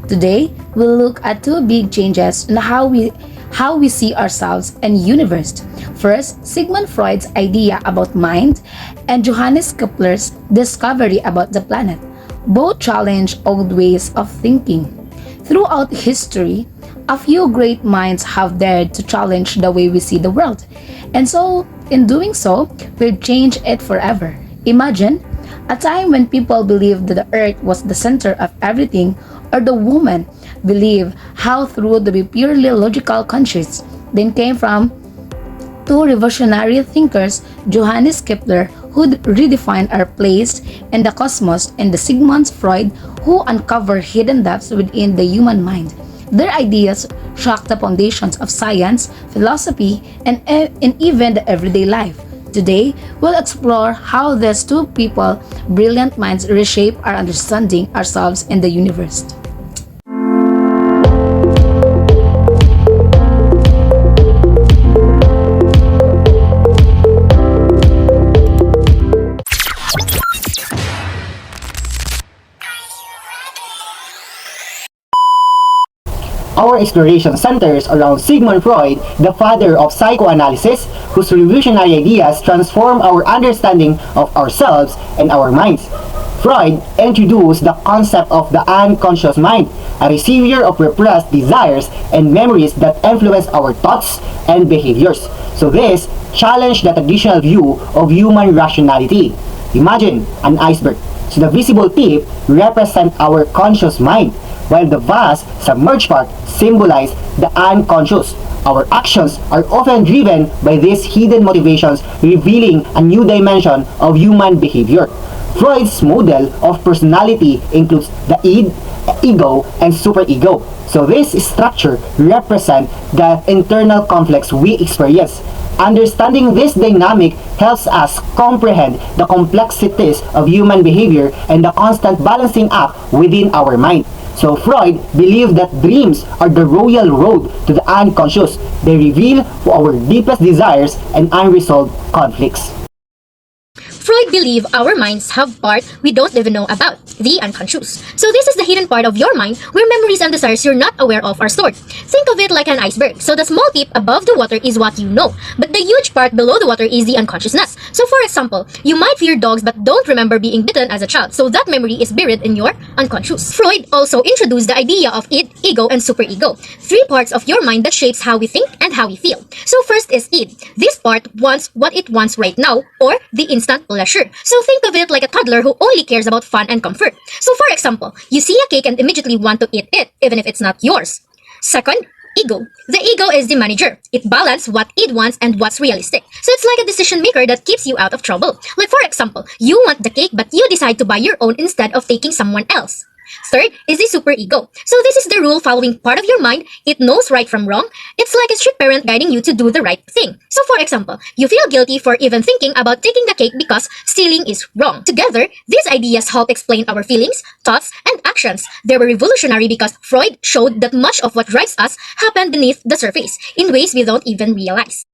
Today, we'll look at two big changes in how we see ourselves and universe. First, Sigmund Freud's idea about mind and Johannes Kepler's discovery about the planet. Both challenge old ways of thinking. Throughout history, a few great minds have dared to challenge the way we see the world. And so, in doing so, we've changed it forever. Imagine a time when people believed that the earth was the center of everything, or the woman believed how through the purely logical conscience. Then came from two revolutionary thinkers, Johannes Kepler, who redefined our place in the cosmos, and the Sigmund Freud, who uncovered hidden depths within the human mind. Their ideas shocked the foundations of science, philosophy, and even the everyday life. Today, we'll explore how these two brilliant minds, reshape our understanding ourselves and the universe. Our exploration centers around Sigmund Freud, the father of psychoanalysis, whose revolutionary ideas transform our understanding of ourselves and our minds. Freud introduced the concept of the unconscious mind, a receiver of repressed desires and memories that influence our thoughts and behaviors. So this challenged the traditional view of human rationality. Imagine an iceberg. So the visible tip represents our conscious mind, while the vast, submerged part symbolize the unconscious. Our actions are often driven by these hidden motivations, revealing a new dimension of human behavior. Freud's model of personality includes the id, ego, and superego. So this structure represents the internal conflicts we experience. Understanding this dynamic helps us comprehend the complexities of human behavior and the constant balancing act within our mind. So Freud believed that dreams are the royal road to the unconscious. They reveal our deepest desires and unresolved conflicts. Freud believed our minds have part we don't even know about, the unconscious. So this is the hidden part of your mind where memories and desires you're not aware of are stored. Think of it like an iceberg. So the small tip above the water is what you know, but the huge part below the water is the unconsciousness. So for example, you might fear dogs but don't remember being bitten as a child, so that memory is buried in your unconscious. Freud also introduced the idea of id, ego, and superego, three parts of your mind that shapes how we think and how we feel. So first is id. This part wants what it wants right now, or the instant pleasure. So think of it like a toddler who only cares about fun and comfort. So for example, you see a cake and immediately want to eat it, even if it's not yours. Second, ego. The ego is the manager. It balances what it wants and what's realistic. So it's like a decision maker that keeps you out of trouble. Like for example, you want the cake but you decide to buy your own instead of taking someone else. Third is the superego. So this is the rule-following part of your mind. It knows right from wrong. It's like a strict parent guiding you to do the right thing. So for example, you feel guilty for even thinking about taking the cake because stealing is wrong. Together, these ideas help explain our feelings, thoughts, and actions. They were revolutionary because Freud showed that much of what drives us happened beneath the surface in ways we don't even realize.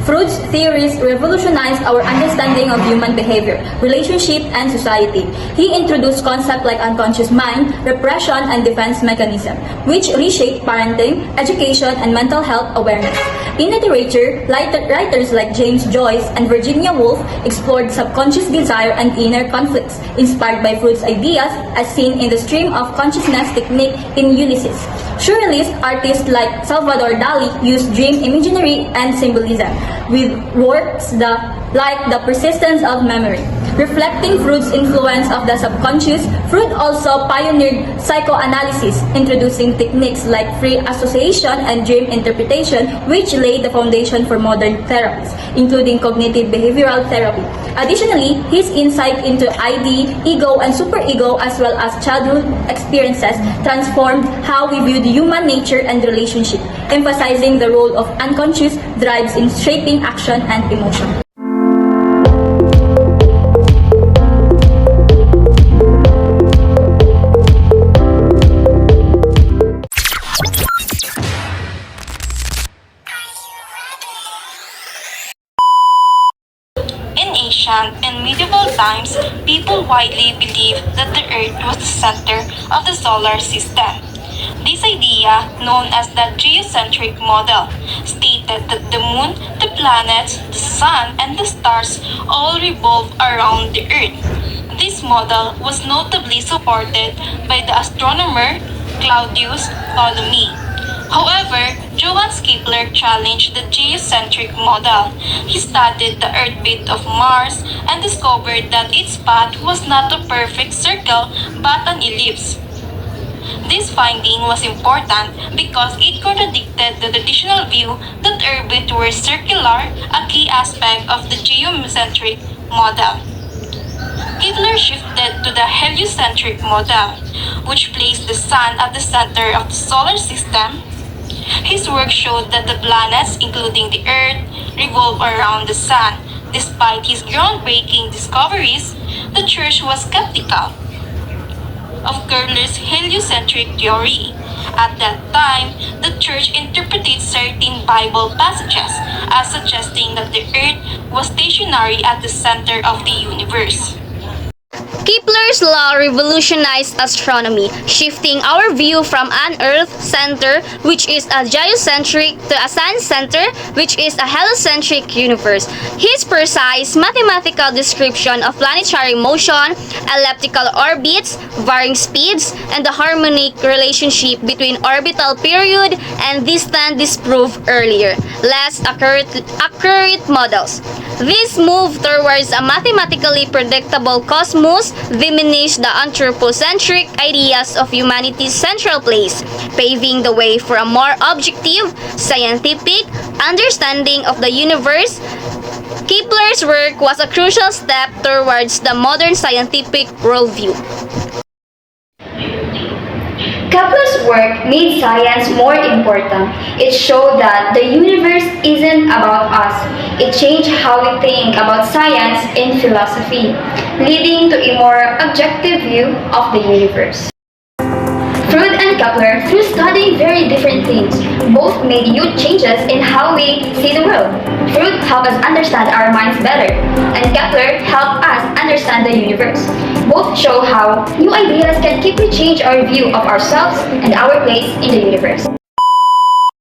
Freud's theories revolutionized our understanding of human behavior, relationship, and society. He introduced concepts like unconscious mind, repression, and defense mechanism, which reshaped parenting, education, and mental health awareness. In literature, writers like James Joyce and Virginia Woolf explored subconscious desire and inner conflicts, inspired by Freud's ideas as seen in the stream of consciousness technique in Ulysses. Surrealist artists like Salvador Dali used dream imagery and symbolism, with works like The Persistence of Memory. Reflecting Freud's influence of the subconscious, Freud also pioneered psychoanalysis, introducing techniques like free association and dream interpretation, which laid the foundation for modern therapies, including cognitive behavioral therapy. Additionally, his insight into id, ego, and superego, as well as childhood experiences, transformed how we viewed human nature and relationship, emphasizing the role of unconscious drives in shaping action and emotion. Ancient and medieval times, people widely believed that the Earth was the center of the solar system. This idea, known as the geocentric model, stated that the moon, the planets, the sun, and the stars all revolve around the Earth. This model was notably supported by the astronomer Claudius Ptolemy. However, Johannes Kepler challenged the geocentric model. He studied the orbit of Mars and discovered that its path was not a perfect circle but an ellipse. This finding was important because it contradicted the traditional view that orbits were circular, a key aspect of the geocentric model. Kepler shifted to the heliocentric model, which placed the Sun at the center of the solar system. His work showed that the planets, including the Earth, revolve around the Sun. Despite his groundbreaking discoveries, the Church was skeptical of Kepler's heliocentric theory. At that time, the Church interpreted certain Bible passages as suggesting that the Earth was stationary at the center of the universe. Kepler's law revolutionized astronomy, shifting our view from an Earth center, which is a geocentric, to a Sun center, which is a heliocentric universe. His precise mathematical description of planetary motion, elliptical orbits, varying speeds, and the harmonic relationship between orbital period and distance disproved earlier, less accurate models. This move towards a mathematically predictable cosmos diminished the anthropocentric ideas of humanity's central place, paving the way for a more objective, scientific understanding of the universe. Kepler's work was a crucial step towards the modern scientific worldview. Kepler's work made science more important. It showed that the universe isn't about us. It changed how we think about science and philosophy, leading to a more objective view of the universe. Freud and Kepler, through studying very different things, both made huge changes in how we see the world. Freud helped us understand our minds better, and Kepler helped us understand the universe. Both show how new ideas can quickly change our view of ourselves and our place in the universe.